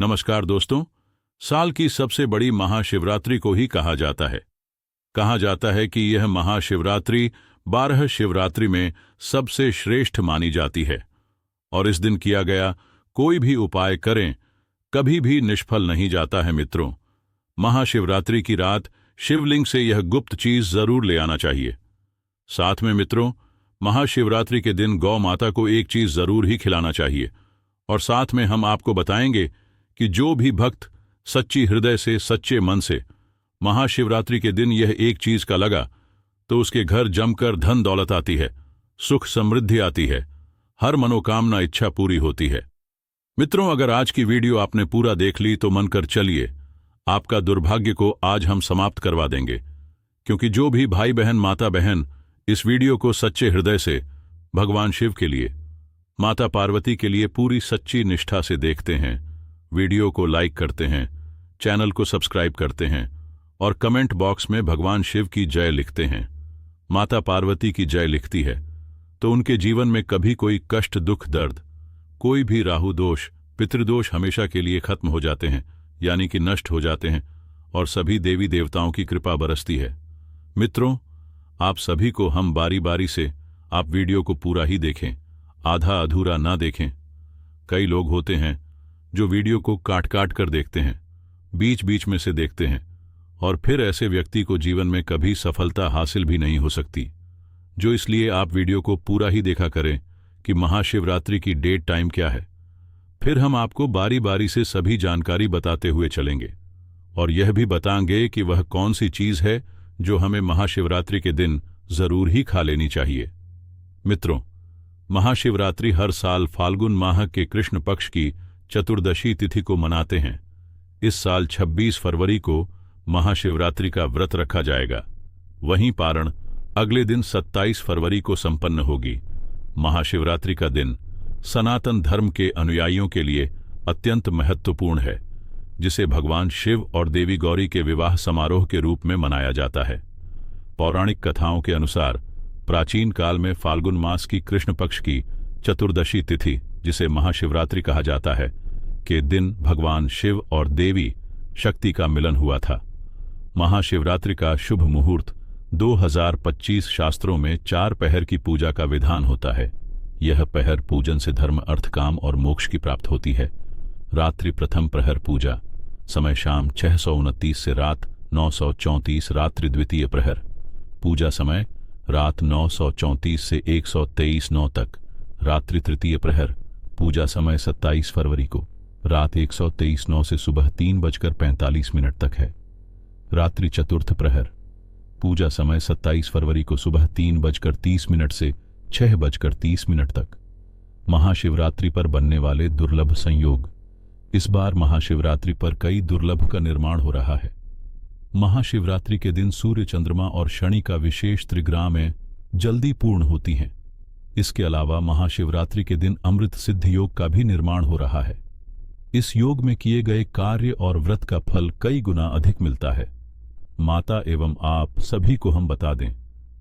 नमस्कार दोस्तों। साल की सबसे बड़ी महाशिवरात्रि को ही कहा जाता है। कहा जाता है कि यह महाशिवरात्रि 12 शिवरात्रि में सबसे श्रेष्ठ मानी जाती है और इस दिन किया गया कोई भी उपाय करें कभी भी निष्फल नहीं जाता है। मित्रों, महाशिवरात्रि की रात शिवलिंग से यह गुप्त चीज जरूर ले आना चाहिए। साथ में मित्रों, महाशिवरात्रि के दिन गौ माता को एक चीज जरूर ही खिलाना चाहिए और साथ में हम आपको बताएंगे कि जो भी भक्त सच्ची हृदय से, सच्चे मन से महाशिवरात्रि के दिन यह एक चीज का लगा तो उसके घर जमकर धन दौलत आती है, सुख समृद्धि आती है, हर मनोकामना इच्छा पूरी होती है। मित्रों, अगर आज की वीडियो आपने पूरा देख ली तो मन कर चलिए, आपका दुर्भाग्य को आज हम समाप्त करवा देंगे, क्योंकि जो भी भाई बहन, माता बहन इस वीडियो को सच्चे हृदय से भगवान शिव के लिए, माता पार्वती के लिए पूरी सच्ची निष्ठा से देखते हैं, वीडियो को लाइक करते हैं, चैनल को सब्सक्राइब करते हैं और कमेंट बॉक्स में भगवान शिव की जय लिखते हैं, माता पार्वती की जय लिखती है, तो उनके जीवन में कभी कोई कष्ट, दुख, दर्द, कोई भी राहु दोष, पितृदोष हमेशा के लिए खत्म हो जाते हैं, यानी कि नष्ट हो जाते हैं और सभी देवी देवताओं की कृपा बरसती है। मित्रों, आप सभी को हम बारी बारी से आप वीडियो को पूरा ही देखें, आधा अधूरा ना देखें। कई लोग होते हैं जो वीडियो को काट काट कर देखते हैं, बीच बीच में से देखते हैं और फिर ऐसे व्यक्ति को जीवन में कभी सफलता हासिल भी नहीं हो सकती। जो इसलिए आप वीडियो को पूरा ही देखा करें कि महाशिवरात्रि की डेट, टाइम क्या है। फिर हम आपको बारी बारी से सभी जानकारी बताते हुए चलेंगे और यह भी बताएंगे कि वह कौन सी चीज है जो हमें महाशिवरात्रि के दिन जरूर ही खा लेनी चाहिए। मित्रों, महाशिवरात्रि हर साल फाल्गुन माह के कृष्ण पक्ष की चतुर्दशी तिथि को मनाते हैं। इस साल 26 फरवरी को महाशिवरात्रि का व्रत रखा जाएगा। वहीं पारण अगले दिन 27 फरवरी को संपन्न होगी। महाशिवरात्रि का दिन सनातन धर्म के अनुयायियों के लिए अत्यंत महत्वपूर्ण है, जिसे भगवान शिव और देवी गौरी के विवाह समारोह के रूप में मनाया जाता है। पौराणिक कथाओं के अनुसार प्राचीन काल में फाल्गुन मास की कृष्ण पक्ष की चतुर्दशी तिथि, जिसे महाशिवरात्रि कहा जाता है, के दिन भगवान शिव और देवी शक्ति का मिलन हुआ था। महाशिवरात्रि का शुभ मुहूर्त 2025 शास्त्रों में 4 पहर की पूजा का विधान होता है। यह पहर पूजन से धर्म, अर्थ, काम और मोक्ष की प्राप्त होती है। रात्रि प्रथम प्रहर पूजा समय शाम 629 से रात 934, रात्रि द्वितीय प्रहर पूजा समय रात 934 से 123 9 तक, रात्रि तृतीय प्रहर पूजा समय 27 फरवरी को रात 123 9 से सुबह 3:45 तक है। रात्रि चतुर्थ प्रहर पूजा समय 27 फरवरी को सुबह 3:30 से 6:30 तक। महाशिवरात्रि पर बनने वाले दुर्लभ संयोग। इस बार महाशिवरात्रि पर कई दुर्लभ का निर्माण हो रहा है। महाशिवरात्रि के दिन सूर्य, चंद्रमा और शनि का विशेष त्रिग्रामें जल्दी पूर्ण होती हैं। इसके अलावा महाशिवरात्रि के दिन अमृत सिद्ध योग का भी निर्माण हो रहा है। इस योग में किए गए कार्य और व्रत का फल कई गुना अधिक मिलता है। माता एवं आप सभी को हम बता दें,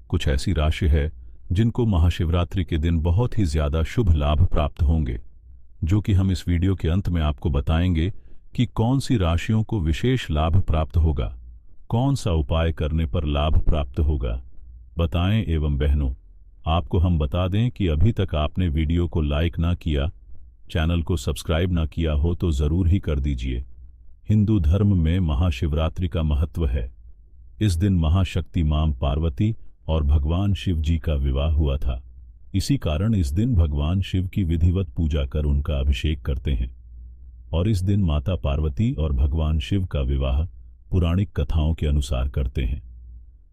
कुछ ऐसी राशि है जिनको महाशिवरात्रि के दिन बहुत ही ज्यादा शुभ लाभ प्राप्त होंगे, जो कि हम इस वीडियो के अंत में आपको बताएंगे कि कौन सी राशियों को विशेष लाभ प्राप्त होगा, कौन सा उपाय करने पर लाभ प्राप्त होगा। बताएं एवं बहनों, आपको हम बता दें कि अभी तक आपने वीडियो को लाइक ना किया, चैनल को सब्सक्राइब ना किया हो तो जरूर ही कर दीजिए। हिंदू धर्म में महाशिवरात्रि का महत्व है। इस दिन महाशक्ति मां पार्वती और भगवान शिव जी का विवाह हुआ था। इसी कारण इस दिन भगवान शिव की विधिवत पूजा कर उनका अभिषेक करते हैं और इस दिन माता पार्वती और भगवान शिव का विवाह पौराणिक कथाओं के अनुसार करते हैं।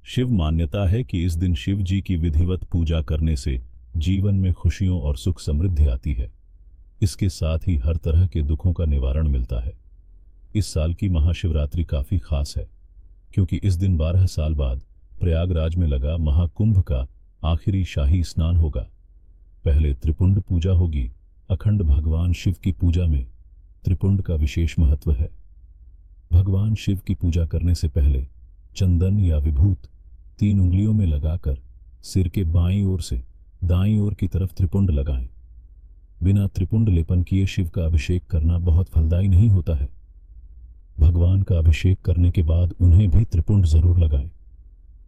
शिव मान्यता है कि इस दिन शिव जी की विधिवत पूजा करने से जीवन में खुशियों और सुख समृद्धि आती है। इसके साथ ही हर तरह के दुखों का निवारण मिलता है। इस साल की महाशिवरात्रि काफी खास है, क्योंकि इस दिन 12 साल बाद प्रयागराज में लगा महाकुंभ का आखिरी शाही स्नान होगा। पहले त्रिपुंड पूजा होगी। अखंड भगवान शिव की पूजा में त्रिपुंड का विशेष महत्व है। भगवान शिव की पूजा करने से पहले चंदन या विभूत 3 उंगलियों में लगाकर सिर के बाईं ओर से दाईं ओर की तरफ त्रिपुंड लगाएं। बिना त्रिपुंड लेपन किए शिव का अभिषेक करना बहुत फलदायी नहीं होता है। भगवान का अभिषेक करने के बाद उन्हें भी त्रिपुंड जरूर लगाएं।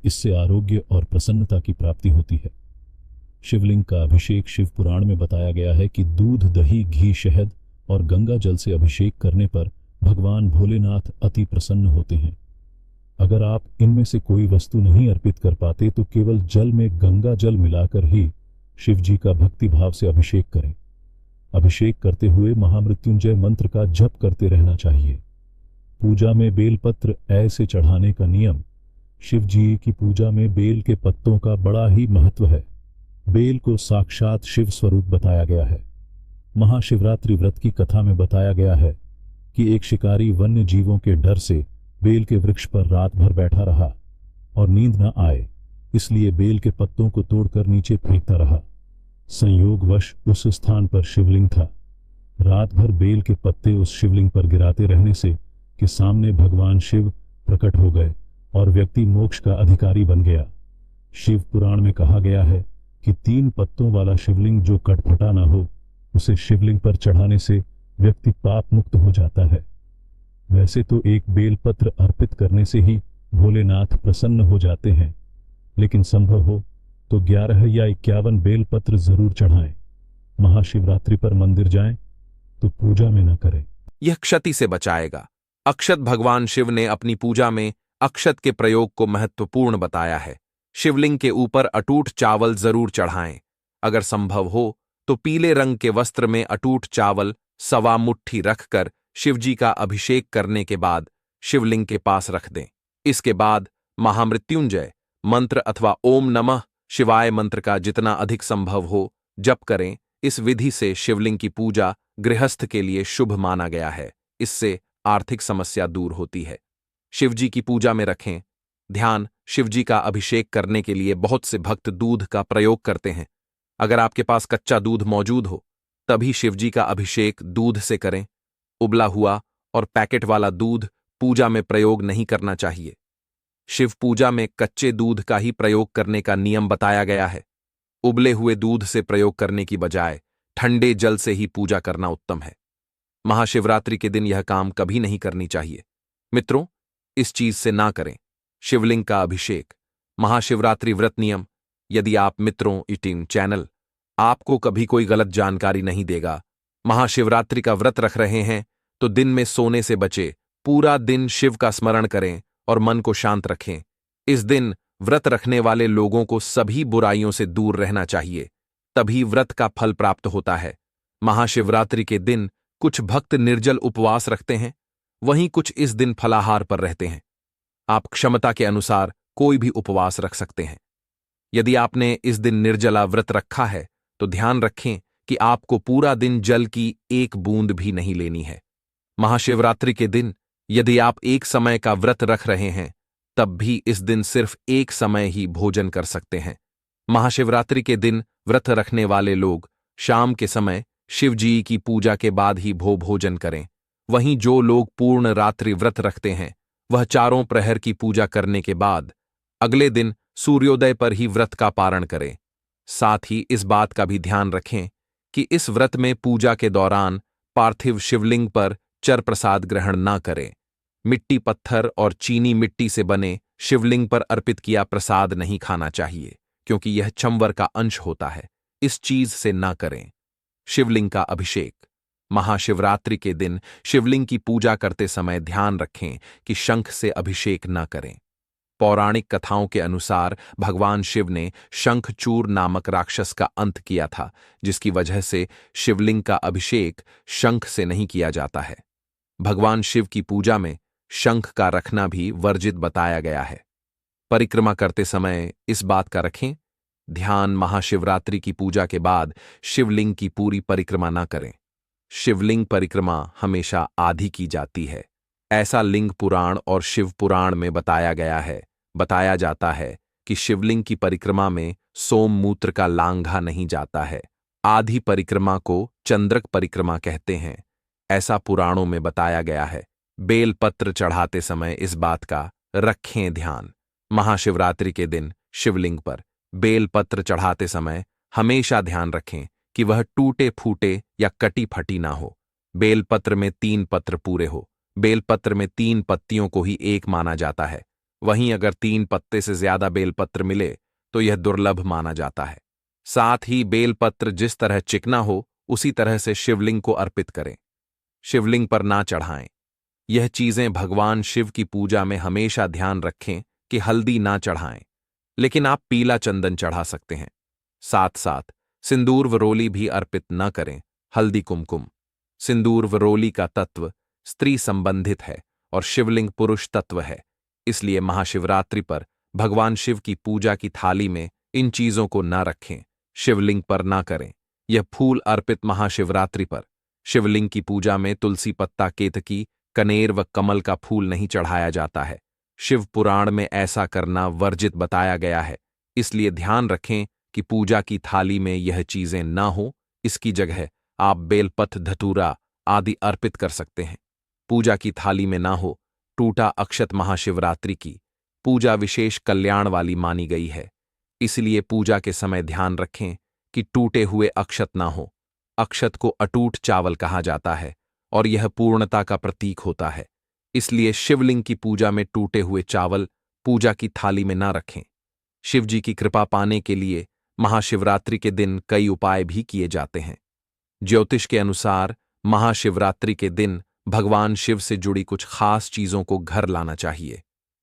इससे आरोग्य और प्रसन्नता की प्राप्ति होती है। शिवलिंग का अभिषेक शिव पुराण में बताया गया है कि दूध, दही, घी, शहद और गंगा जल से अभिषेक करने पर भगवान भोलेनाथ अति प्रसन्न होते हैं। अगर आप इनमें से कोई वस्तु नहीं अर्पित कर पाते तो केवल जल में गंगा जल मिलाकर ही शिव जी का भक्ति भाव से अभिषेक करें। अभिषेक करते हुए महामृत्युंजय मंत्र का जप करते रहना चाहिए। पूजा में बेलपत्र ऐसे चढ़ाने का नियम। शिव जी की पूजा में बेल के पत्तों का बड़ा ही महत्व है। बेल को साक्षात शिव स्वरूप बताया गया है। महाशिवरात्रि व्रत की कथा में बताया गया है कि एक शिकारी वन्य जीवों के डर से बेल के वृक्ष पर रात भर बैठा रहा और नींद न आए, इसलिए बेल के पत्तों को तोड़कर नीचे फेंकता रहा। संयोगवश उस स्थान पर शिवलिंग था। रात भर बेल के पत्ते उस शिवलिंग पर गिराते रहने से कि सामने भगवान शिव प्रकट हो गए और व्यक्ति मोक्ष का अधिकारी बन गया। शिव पुराण में कहा गया है कि 3 पत्तों वाला शिवलिंग जो कटफटा न हो, उसे शिवलिंग पर चढ़ाने से व्यक्ति पाप मुक्त हो जाता है। वैसे तो एक बेलपत्र अर्पित करने से ही भोलेनाथ प्रसन्न हो जाते हैं, लेकिन संभव हो तो 11 या 51 बेलपत्र जरूर चढ़ाएं। महाशिवरात्रि पर मंदिर जाएं तो पूजा में न करें। यह क्षति से बचाएगा। अक्षत भगवान शिव ने अपनी पूजा में अक्षत के प्रयोग को महत्वपूर्ण बताया है। शिवलिंग के ऊपर अटूट चावल जरूर चढ़ाएं। अगर संभव हो तो पीले रंग के वस्त्र में अटूट चावल सवा मुट्ठी रखकर शिवजी का अभिषेक करने के बाद शिवलिंग के पास रख दें। इसके बाद महामृत्युंजय मंत्र अथवा ओम नमः शिवाय मंत्र का जितना अधिक संभव हो जप करें। इस विधि से शिवलिंग की पूजा गृहस्थ के लिए शुभ माना गया है। इससे आर्थिक समस्या दूर होती है। शिवजी की पूजा में रखें ध्यान। शिवजी का अभिषेक करने के लिए बहुत से भक्त दूध का प्रयोग करते हैं। अगर आपके पास कच्चा दूध मौजूद हो तभी शिवजी का अभिषेक दूध से करें। उबला हुआ और पैकेट वाला दूध पूजा में प्रयोग नहीं करना चाहिए। शिव पूजा में कच्चे दूध का ही प्रयोग करने का नियम बताया गया है। उबले हुए दूध से प्रयोग करने की बजाय ठंडे जल से ही पूजा करना उत्तम है। महाशिवरात्रि के दिन यह काम कभी नहीं करनी चाहिए। मित्रों, इस चीज से ना करें। शिवलिंग का अभिषेक। महाशिवरात्रि व्रत नियम। यदि आप मित्रों ईटिंग चैनल आपको कभी कोई गलत जानकारी नहीं देगा। महाशिवरात्रि का व्रत रख रहे हैं तो दिन में सोने से बचे। पूरा दिन शिव का स्मरण करें और मन को शांत रखें। इस दिन व्रत रखने वाले लोगों को सभी बुराइयों से दूर रहना चाहिए, तभी व्रत का फल प्राप्त होता है। महाशिवरात्रि के दिन कुछ भक्त निर्जल उपवास रखते हैं, वहीं कुछ इस दिन फलाहार पर रहते हैं। आप क्षमता के अनुसार कोई भी उपवास रख सकते हैं। यदि आपने इस दिन निर्जला व्रत रखा है तो ध्यान रखें कि आपको पूरा दिन जल की एक बूंद भी नहीं लेनी है। महाशिवरात्रि के दिन यदि आप एक समय का व्रत रख रहे हैं तब भी इस दिन सिर्फ एक समय ही भोजन कर सकते हैं। महाशिवरात्रि के दिन व्रत रखने वाले लोग शाम के समय शिव जी की पूजा के बाद ही भोजन करें। वहीं जो लोग पूर्ण रात्रि व्रत रखते हैं वह चारों प्रहर की पूजा करने के बाद अगले दिन सूर्योदय पर ही व्रत का पारण करें। साथ ही इस बात का भी ध्यान रखें कि इस व्रत में पूजा के दौरान पार्थिव शिवलिंग पर चर प्रसाद ग्रहण न करें। मिट्टी, पत्थर और चीनी मिट्टी से बने शिवलिंग पर अर्पित किया प्रसाद नहीं खाना चाहिए, क्योंकि यह चंवर का अंश होता है। इस चीज से न करें। शिवलिंग का अभिषेक। महाशिवरात्रि के दिन शिवलिंग की पूजा करते समय ध्यान रखें कि शंख से अभिषेक न करें। पौराणिक कथाओं के अनुसार भगवान शिव ने शंखचूर नामक राक्षस का अंत किया था, जिसकी वजह से शिवलिंग का अभिषेक शंख से नहीं किया जाता है। भगवान शिव की पूजा में शंख का रखना भी वर्जित बताया गया है। परिक्रमा करते समय इस बात का रखें ध्यान, महाशिवरात्रि की पूजा के बाद शिवलिंग की पूरी परिक्रमा न करें। शिवलिंग परिक्रमा हमेशा आधी की जाती है। ऐसा लिंग पुराण और शिव पुराण में बताया गया है। बताया जाता है कि शिवलिंग की परिक्रमा में सोममूत्र का लांघा नहीं जाता है। आधी परिक्रमा को चंद्रक परिक्रमा कहते हैं, ऐसा पुराणों में बताया गया है। बेलपत्र चढ़ाते समय इस बात का रखें ध्यान। महाशिवरात्रि के दिन शिवलिंग पर बेलपत्र चढ़ाते समय हमेशा ध्यान रखें कि वह टूटे फूटे या कटी फटी ना हो। बेलपत्र में 3 पत्र पूरे हो। बेलपत्र में 3 पत्तियों को ही एक माना जाता है। वहीं अगर 3 पत्ते से ज्यादा बेलपत्र मिले तो यह दुर्लभ माना जाता है। साथ ही बेलपत्र जिस तरह चिकना हो उसी तरह से शिवलिंग को अर्पित करें। शिवलिंग पर ना चढ़ाएं। यह चीजें भगवान शिव की पूजा में हमेशा ध्यान रखें कि हल्दी ना चढ़ाएं, लेकिन आप पीला चंदन चढ़ा सकते हैं। साथ साथ सिंदूर व रोली भी अर्पित न करें। हल्दी कुमकुम। सिंदूर व रोली का तत्व स्त्री संबंधित है और शिवलिंग पुरुष तत्व है, इसलिए महाशिवरात्रि पर भगवान शिव की पूजा की थाली में इन चीजों को न रखें। शिवलिंग पर ना करें। यह फूल अर्पित महाशिवरात्रि पर शिवलिंग की पूजा में तुलसी पत्ता, केतकी, कनेर व कमल का फूल नहीं चढ़ाया जाता है। शिव पुराण में ऐसा करना वर्जित बताया गया है, इसलिए ध्यान रखें कि पूजा की थाली में यह चीजें ना हो। इसकी जगह आप बेलपत्र, धतूरा आदि अर्पित कर सकते हैं। पूजा की थाली में ना हो टूटा अक्षत। महाशिवरात्रि की पूजा विशेष कल्याण वाली मानी गई है, इसलिए पूजा के समय ध्यान रखें कि टूटे हुए अक्षत ना हो। अक्षत को अटूट चावल कहा जाता है और यह पूर्णता का प्रतीक होता है, इसलिए शिवलिंग की पूजा में टूटे हुए चावल पूजा की थाली में ना रखें। शिवजी की कृपा पाने के लिए महाशिवरात्रि के दिन कई उपाय भी किए जाते हैं। ज्योतिष के अनुसार महाशिवरात्रि के दिन भगवान शिव से जुड़ी कुछ खास चीजों को घर लाना चाहिए।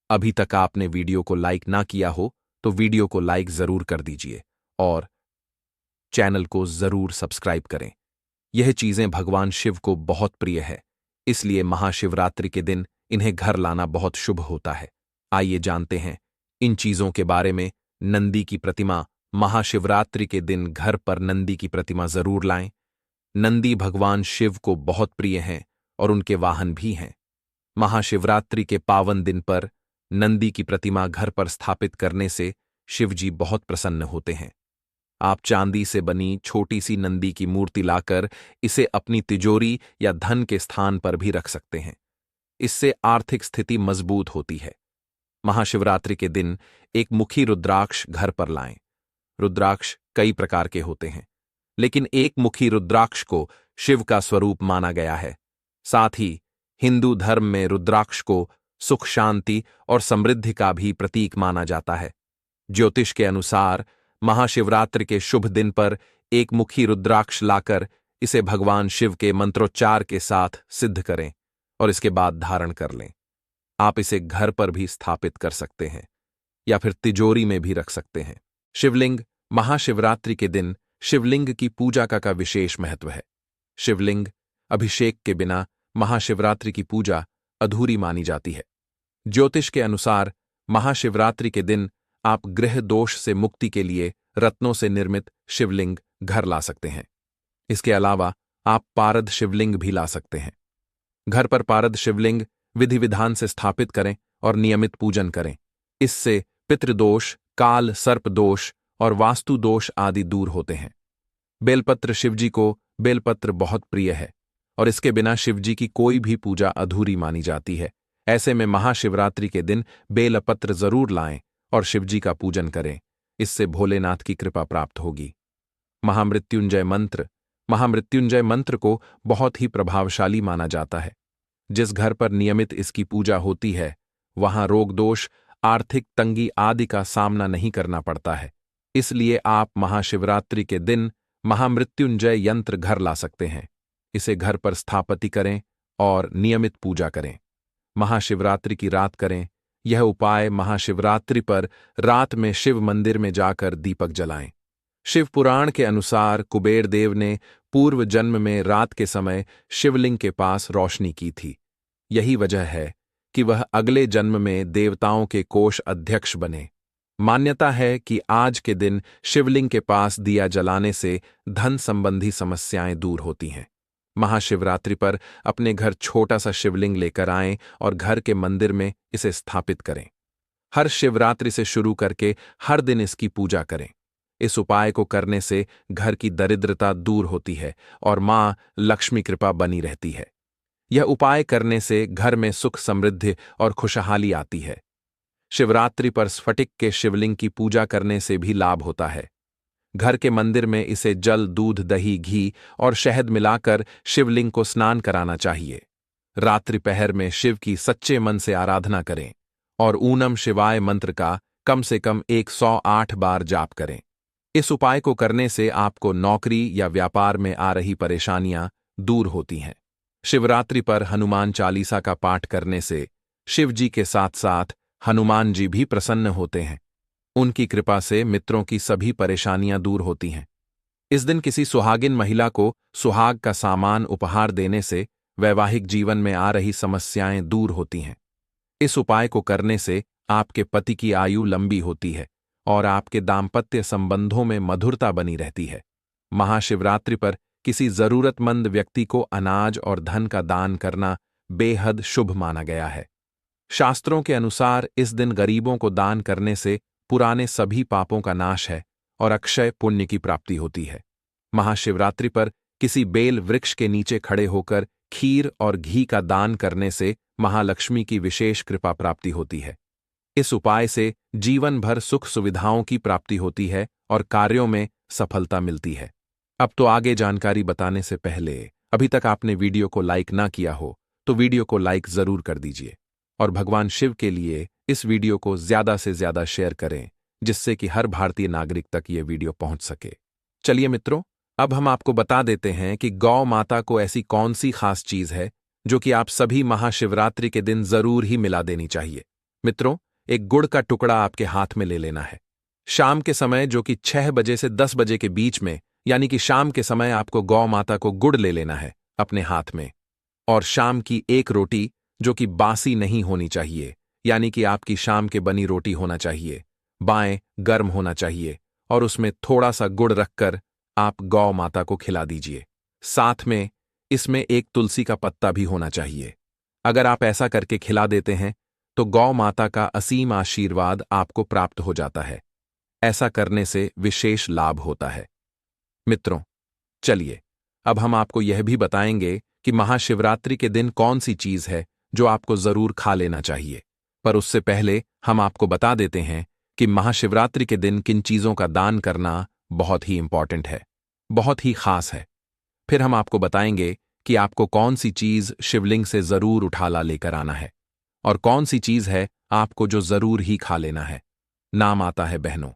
अभी तक आपने वीडियो को लाइक ना किया हो तो वीडियो को लाइक जरूर कर दीजिए और चैनल को जरूर सब्सक्राइब करें। यह चीजें भगवान शिव को बहुत प्रिय है, इसलिए महाशिवरात्रि के दिन इन्हें घर लाना बहुत शुभ होता है। आइए जानते हैं इन चीजों के बारे में। नंदी की प्रतिमा। महाशिवरात्रि के दिन घर पर नंदी की प्रतिमा जरूर लाएं। नंदी भगवान शिव को बहुत प्रिय हैं और उनके वाहन भी हैं। महाशिवरात्रि के पावन दिन पर नंदी की प्रतिमा घर पर स्थापित करने से शिवजी बहुत प्रसन्न होते हैं। आप चांदी से बनी छोटी सी नंदी की मूर्ति लाकर इसे अपनी तिजोरी या धन के स्थान पर भी रख सकते हैं। इससे आर्थिक स्थिति मजबूत होती है। महाशिवरात्रि के दिन एक मुखी रुद्राक्ष घर पर लाएं। रुद्राक्ष कई प्रकार के होते हैं, लेकिन एक मुखी रुद्राक्ष को शिव का स्वरूप माना गया है। साथ ही हिंदू धर्म में रुद्राक्ष को सुख, शांति और समृद्धि का भी प्रतीक माना जाता है। ज्योतिष के अनुसार महाशिवरात्रि के शुभ दिन पर एक मुखी रुद्राक्ष लाकर इसे भगवान शिव के मंत्रोच्चार के साथ सिद्ध करें और इसके बाद धारण कर लें। आप इसे घर पर भी स्थापित कर सकते हैं या फिर तिजोरी में भी रख सकते हैं। शिवलिंग। महाशिवरात्रि के दिन शिवलिंग की पूजा का विशेष महत्व है। शिवलिंग अभिषेक के बिना महाशिवरात्रि की पूजा अधूरी मानी जाती है। ज्योतिष के अनुसार महाशिवरात्रि के दिन आप ग्रह दोष से मुक्ति के लिए रत्नों से निर्मित शिवलिंग घर ला सकते हैं। इसके अलावा आप पारद शिवलिंग भी ला सकते हैं। घर पर पारद शिवलिंग विधि विधान से स्थापित करें और नियमित पूजन करें। इससे पितृदोष, काल सर्प दोष और वास्तु दोष आदि दूर होते हैं। बेलपत्र। शिवजी को बेलपत्र बहुत प्रिय है और इसके बिना शिवजी की कोई भी पूजा अधूरी मानी जाती है। ऐसे में महाशिवरात्रि के दिन बेलपत्र जरूर लाएं और शिवजी का पूजन करें। इससे भोलेनाथ की कृपा प्राप्त होगी। महामृत्युंजय मंत्र। महामृत्युंजय मंत्र को बहुत ही प्रभावशाली माना जाता है। जिस घर पर नियमित इसकी पूजा होती है वहां रोग दोष, आर्थिक तंगी आदि का सामना नहीं करना पड़ता है। इसलिए आप महाशिवरात्रि के दिन महामृत्युंजय यंत्र घर ला सकते हैं। इसे घर पर स्थापित करें और नियमित पूजा करें। महाशिवरात्रि की रात करें। यह उपाय महाशिवरात्रि पर रात में शिव मंदिर में जाकर दीपक जलाएं। शिव पुराण के अनुसार कुबेर देव ने पूर्व जन्म में रात के समय शिवलिंग के पास रोशनी की थी। यही वजह है कि वह अगले जन्म में देवताओं के कोष अध्यक्ष बने। मान्यता है कि आज के दिन शिवलिंग के पास दिया जलाने से धन संबंधी समस्याएं दूर होती हैं। महाशिवरात्रि पर अपने घर छोटा सा शिवलिंग लेकर आएं और घर के मंदिर में इसे स्थापित करें। हर शिवरात्रि से शुरू करके हर दिन इसकी पूजा करें। इस उपाय को करने से घर की दरिद्रता दूर होती है और मां लक्ष्मी कृपा बनी रहती है। यह उपाय करने से घर में सुख, समृद्धि और खुशहाली आती है। शिवरात्रि पर स्फटिक के शिवलिंग की पूजा करने से भी लाभ होता है। घर के मंदिर में इसे जल, दूध, दही, घी और शहद मिलाकर शिवलिंग को स्नान कराना चाहिए। रात्रि पहर में शिव की सच्चे मन से आराधना करें और ऊनम शिवाय मंत्र का कम से कम 108 बार जाप करें। इस उपाय को करने से आपको नौकरी या व्यापार में आ रही परेशानियां दूर होती हैं। शिवरात्रि पर हनुमान चालीसा का पाठ करने से शिव जी के साथ साथ हनुमान जी भी प्रसन्न होते हैं। उनकी कृपा से मित्रों की सभी परेशानियां दूर होती हैं। इस दिन किसी सुहागिन महिला को सुहाग का सामान उपहार देने से वैवाहिक जीवन में आ रही समस्याएं दूर होती हैं। इस उपाय को करने से आपके पति की आयु लंबी होती है और आपके दाम्पत्य संबंधों में मधुरता बनी रहती है। महाशिवरात्रि पर किसी जरूरतमंद व्यक्ति को अनाज और धन का दान करना बेहद शुभ माना गया है। शास्त्रों के अनुसार इस दिन गरीबों को दान करने से पुराने सभी पापों का नाश है और अक्षय पुण्य की प्राप्ति होती है। महाशिवरात्रि पर किसी बेल वृक्ष के नीचे खड़े होकर खीर और घी का दान करने से महालक्ष्मी की विशेष कृपा प्राप्ति होती है। इस उपाय से जीवन भर सुख सुविधाओं की प्राप्ति होती है और कार्यों में सफलता मिलती है। अब तो आगे जानकारी बताने से पहले अभी तक आपने वीडियो को लाइक ना किया हो तो वीडियो को लाइक जरूर कर दीजिए और भगवान शिव के लिए इस वीडियो को ज्यादा से ज्यादा शेयर करें, जिससे कि हर भारतीय नागरिक तक ये वीडियो पहुंच सके। चलिए मित्रों, अब हम आपको बता देते हैं कि गौ माता को ऐसी कौन सी खास चीज है जो कि आप सभी महाशिवरात्रि के दिन जरूर ही मिला देनी चाहिए। मित्रों, एक गुड़ का टुकड़ा आपके हाथ में ले लेना है। शाम के समय जो कि 6 बजे से 10 बजे के बीच में, यानी कि शाम के समय आपको गौ माता को गुड़ ले लेना है अपने हाथ में। और शाम की एक रोटी जो कि बासी नहीं होनी चाहिए, यानी कि आपकी शाम के बनी रोटी होना चाहिए, बाएं गर्म होना चाहिए और उसमें थोड़ा सा गुड़ रखकर आप गौ माता को खिला दीजिए। साथ में इसमें एक तुलसी का पत्ता भी होना चाहिए। अगर आप ऐसा करके खिला देते हैं तो गौ माता का असीम आशीर्वाद आपको प्राप्त हो जाता है। ऐसा करने से विशेष लाभ होता है। मित्रों, चलिए अब हम आपको यह भी बताएंगे कि महाशिवरात्रि के दिन कौन सी चीज है जो आपको जरूर खा लेना चाहिए। पर उससे पहले हम आपको बता देते हैं कि महाशिवरात्रि के दिन किन चीजों का दान करना बहुत ही इंपॉर्टेंट है, बहुत ही खास है। फिर हम आपको बताएंगे कि आपको कौन सी चीज शिवलिंग से जरूर उठाला लेकर आना है और कौन सी चीज है आपको जो जरूर ही खा लेना है। नाम आता है बहनों।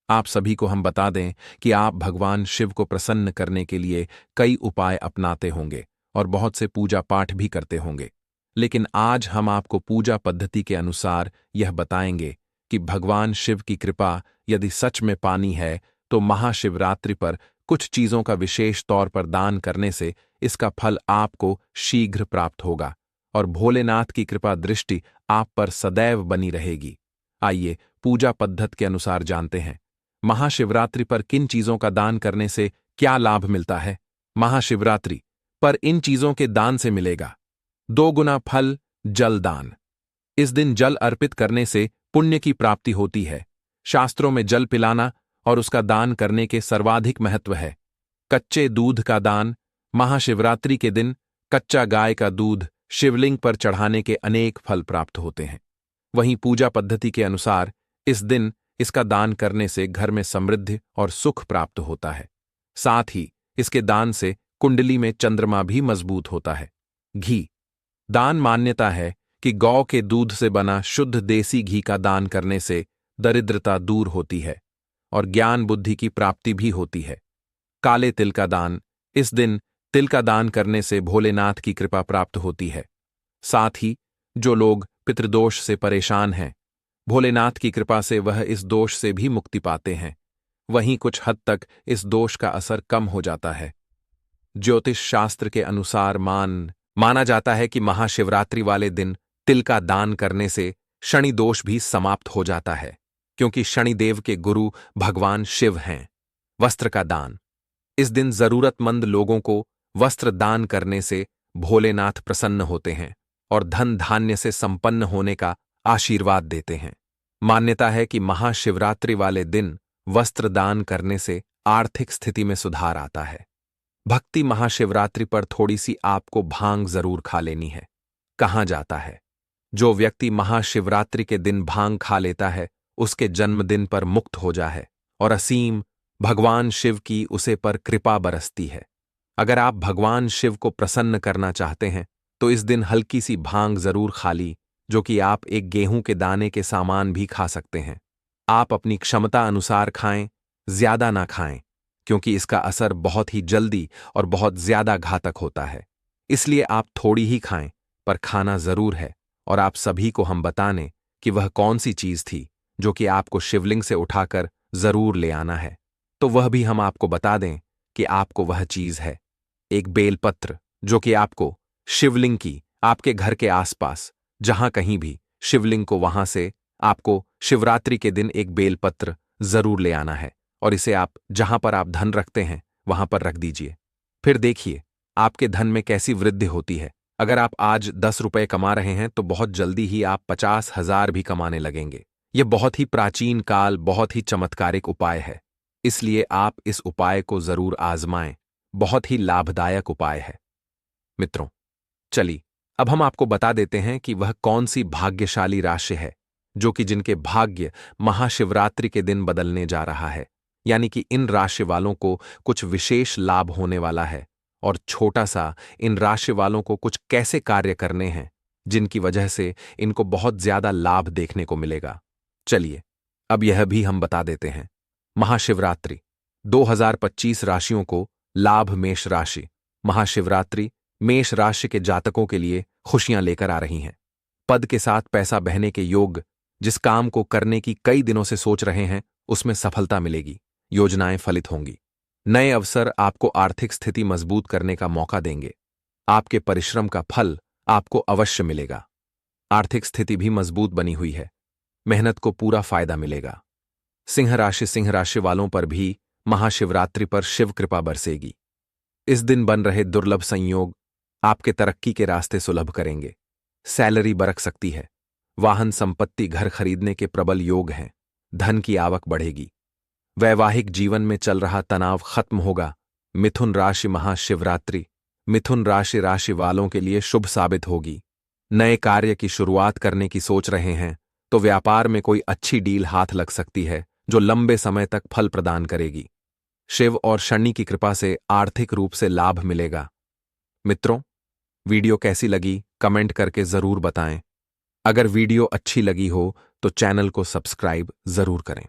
आप सभी को हम बता दें कि आप भगवान शिव को प्रसन्न करने के लिए कई उपाय अपनाते होंगे और बहुत से पूजा पाठ भी करते होंगे, लेकिन आज हम आपको पूजा पद्धति के अनुसार यह बताएंगे कि भगवान शिव की कृपा यदि सच में पानी है तो महाशिवरात्रि पर कुछ चीजों का विशेष तौर पर दान करने से इसका फल आपको शीघ्र प्राप्त होगा और भोलेनाथ की कृपा दृष्टि आप पर सदैव बनी रहेगी। आइए पूजा पद्धति के अनुसार जानते हैं महाशिवरात्रि पर किन चीजों का दान करने से क्या लाभ मिलता है। महाशिवरात्रि पर इन चीजों के दान से मिलेगा 2 गुना फल। जल दान। इस दिन जल अर्पित करने से पुण्य की प्राप्ति होती है। शास्त्रों में जल पिलाना और उसका दान करने के सर्वाधिक महत्व है। कच्चे दूध का दान। महाशिवरात्रि के दिन कच्चा गाय का दूध शिवलिंग पर चढ़ाने के अनेक फल प्राप्त होते हैं। वहीं पूजा पद्धति के अनुसार इस दिन इसका दान करने से घर में समृद्धि और सुख प्राप्त होता है। साथ ही इसके दान से कुंडली में चंद्रमा भी मजबूत होता है। घी दान। मान्यता है कि गौ के दूध से बना शुद्ध देसी घी का दान करने से दरिद्रता दूर होती है और ज्ञान बुद्धि की प्राप्ति भी होती है। काले तिल का दान। इस दिन तिल का दान करने से भोलेनाथ की कृपा प्राप्त होती है। साथ ही जो लोग पितृदोष से परेशान हैं, भोलेनाथ की कृपा से वह इस दोष से भी मुक्ति पाते हैं। वहीं कुछ हद तक इस दोष का असर कम हो जाता है। ज्योतिष शास्त्र के अनुसार माना जाता है कि महाशिवरात्रि वाले दिन तिल का दान करने से शनि दोष भी समाप्त हो जाता है, क्योंकि शनिदेव के गुरु भगवान शिव हैं। वस्त्र का दान। इस दिन जरूरतमंद लोगों को वस्त्र दान करने से भोलेनाथ प्रसन्न होते हैं और धन धान्य से संपन्न होने का आशीर्वाद देते हैं। मान्यता है कि महाशिवरात्रि वाले दिन वस्त्र दान करने से आर्थिक स्थिति में सुधार आता है। भक्ति। महाशिवरात्रि पर थोड़ी सी आपको भांग जरूर खा लेनी है। कहा जाता है जो व्यक्ति महाशिवरात्रि के दिन भांग खा लेता है उसके जन्मदिन पर मुक्त हो जाए और असीम भगवान शिव की उसे पर कृपा बरसती है। अगर आप भगवान शिव को प्रसन्न करना चाहते हैं तो इस दिन हल्की सी भांग जरूर खा ली, जो कि आप एक गेहूं के दाने के सामान भी खा सकते हैं। आप अपनी क्षमता अनुसार खाएं, ज्यादा ना खाएं, क्योंकि इसका असर बहुत ही जल्दी और बहुत ज्यादा घातक होता है। इसलिए आप थोड़ी ही खाएं, पर खाना जरूर है। और आप सभी को हम बताने कि वह कौन सी चीज थी जो कि आपको शिवलिंग से उठाकर जरूर ले आना है, तो वह भी हम आपको बता दें कि आपको वह चीज है एक बेलपत्र, जो कि आपको शिवलिंग की आपके घर के आसपास जहां कहीं भी शिवलिंग को वहां से आपको शिवरात्रि के दिन एक बेलपत्र जरूर ले आना है और इसे आप जहां पर आप धन रखते हैं वहां पर रख दीजिए। फिर देखिए आपके धन में कैसी वृद्धि होती है। अगर आप आज 10 रुपए कमा रहे हैं तो बहुत जल्दी ही आप 50,000 भी कमाने लगेंगे। यह बहुत ही प्राचीन काल, बहुत ही चमत्कारिक उपाय है, इसलिए आप इस उपाय को जरूर आजमाएं। बहुत ही लाभदायक उपाय है। मित्रों, चलिए अब हम आपको बता देते हैं कि वह कौन सी भाग्यशाली राशि है जो कि जिनके भाग्य महाशिवरात्रि के दिन बदलने जा रहा है। यानी कि इन राशि वालों को कुछ विशेष लाभ होने वाला है और छोटा सा इन राशि वालों को कुछ कैसे कार्य करने हैं जिनकी वजह से इनको बहुत ज्यादा लाभ देखने को मिलेगा। चलिए अब यह भी हम बता देते हैं। महाशिवरात्रि 2025 राशियों को लाभ मेष राशि। महाशिवरात्रि मेष राशि के जातकों के लिए खुशियां लेकर आ रही हैं। पद के साथ पैसा बहने के योग, जिस काम को करने की कई दिनों से सोच रहे हैं उसमें सफलता मिलेगी, योजनाएं फलित होंगी। नए अवसर आपको आर्थिक स्थिति मजबूत करने का मौका देंगे। आपके परिश्रम का फल आपको अवश्य मिलेगा। आर्थिक स्थिति भी मजबूत बनी हुई है, मेहनत को पूरा फायदा मिलेगा। सिंह राशि वालों पर भी महाशिवरात्रि पर शिव कृपा बरसेगी। इस दिन बन रहे दुर्लभ संयोग आपके तरक्की के रास्ते सुलभ करेंगे। सैलरी बरक सकती है। वाहन संपत्ति घर खरीदने के प्रबल योग हैं। धन की आवक बढ़ेगी। वैवाहिक जीवन में चल रहा तनाव खत्म होगा। मिथुन राशि महाशिवरात्रि मिथुन राशि वालों के लिए शुभ साबित होगी। नए कार्य की शुरुआत करने की सोच रहे हैं तो व्यापार में कोई अच्छी डील हाथ लग सकती है जो लंबे समय तक फल प्रदान करेगी। शिव और शनि की कृपा से आर्थिक रूप से लाभ मिलेगा। मित्रों, वीडियो कैसी लगी कमेंट करके जरूर बताएं। अगर वीडियो अच्छी लगी हो तो चैनल को सब्सक्राइब जरूर करें।